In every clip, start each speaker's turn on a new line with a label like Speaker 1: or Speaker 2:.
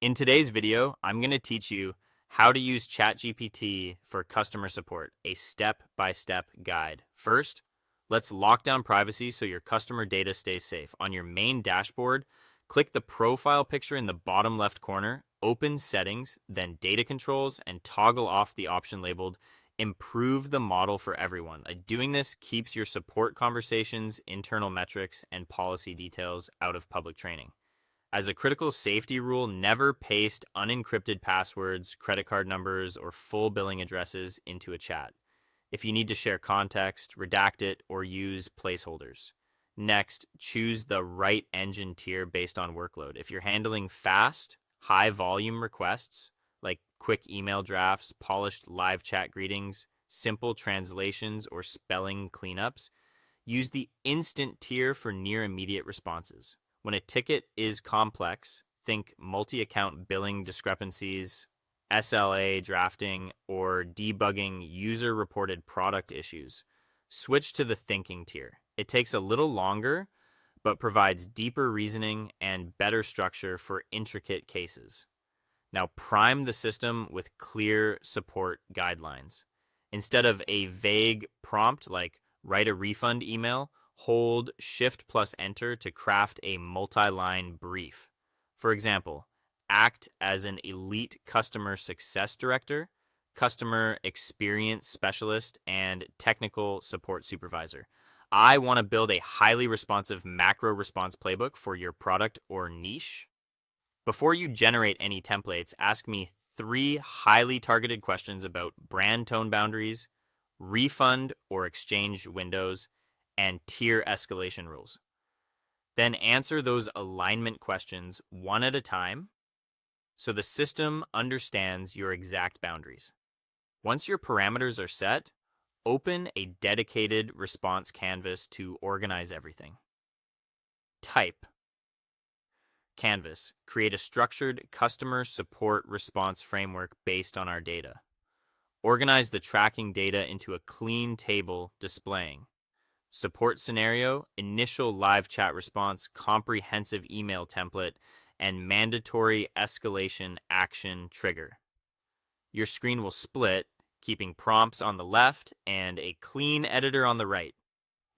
Speaker 1: In today's video, I'm going to teach you how to use ChatGPT for customer support, a step-by-step guide. First, let's lock down privacy so your customer data stays safe. On your main dashboard, click the profile picture in the bottom left corner, open Settings, then Data Controls, and toggle off the option labeled Improve the Model for Everyone. Doing this keeps your support conversations, internal metrics, and policy details out of public training. As a critical safety rule, never paste unencrypted passwords, credit card numbers, or full billing addresses into a chat. If you need to share context, redact it, or use placeholders. Next, choose the right engine tier based on workload. If you're handling fast, high volume requests, like quick email drafts, polished live chat greetings, simple translations, or spelling cleanups, use the instant tier for near immediate responses. When a ticket is complex, think multi-account billing discrepancies, SLA drafting, or debugging user-reported product issues. Switch to the thinking tier. It takes a little longer, but provides deeper reasoning and better structure for intricate cases. Now prime the system with clear support guidelines. Instead of a vague prompt like write a refund email, hold Shift plus Enter to craft a multi-line brief. For example, act as an elite customer success director, customer experience specialist, and technical support supervisor. I want to build a highly responsive macro response playbook for your product or niche. Before you generate any templates, ask me 3 highly targeted questions about brand tone boundaries, refund or exchange windows, and tier escalation rules. Then answer those alignment questions one at a time so the system understands your exact boundaries. Once your parameters are set, open a dedicated response canvas to organize everything. Type. Canvas. Create a structured customer support response framework based on our data. Organize the tracking data into a clean table displaying support scenario, initial live chat response, comprehensive email template, and mandatory escalation action trigger. Your screen will split, keeping prompts on the left and a clean editor on the right.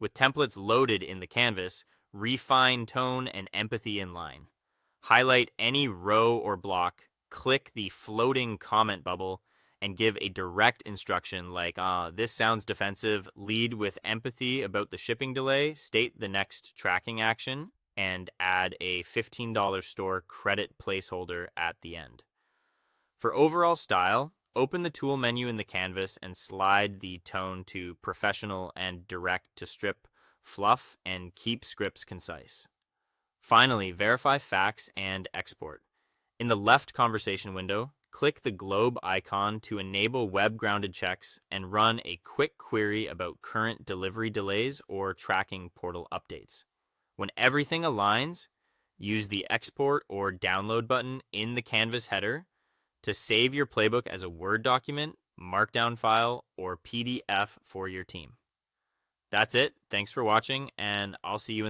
Speaker 1: With templates loaded in the canvas, refine tone and empathy in line. Highlight any row or block, click the floating comment bubble, and give a direct instruction like, this sounds defensive, lead with empathy about the shipping delay, state the next tracking action, and add a $15 store credit placeholder at the end. For overall style, open the tool menu in the canvas and slide the tone to professional and direct to strip fluff and keep scripts concise. Finally, verify facts and export. In the left conversation window, click the globe icon to enable web-grounded checks and run a quick query about current delivery delays or tracking portal updates. When everything aligns, use the export or download button in the Canvas header to save your playbook as a Word document, Markdown file, or PDF for your team. That's it. Thanks for watching, and I'll see you in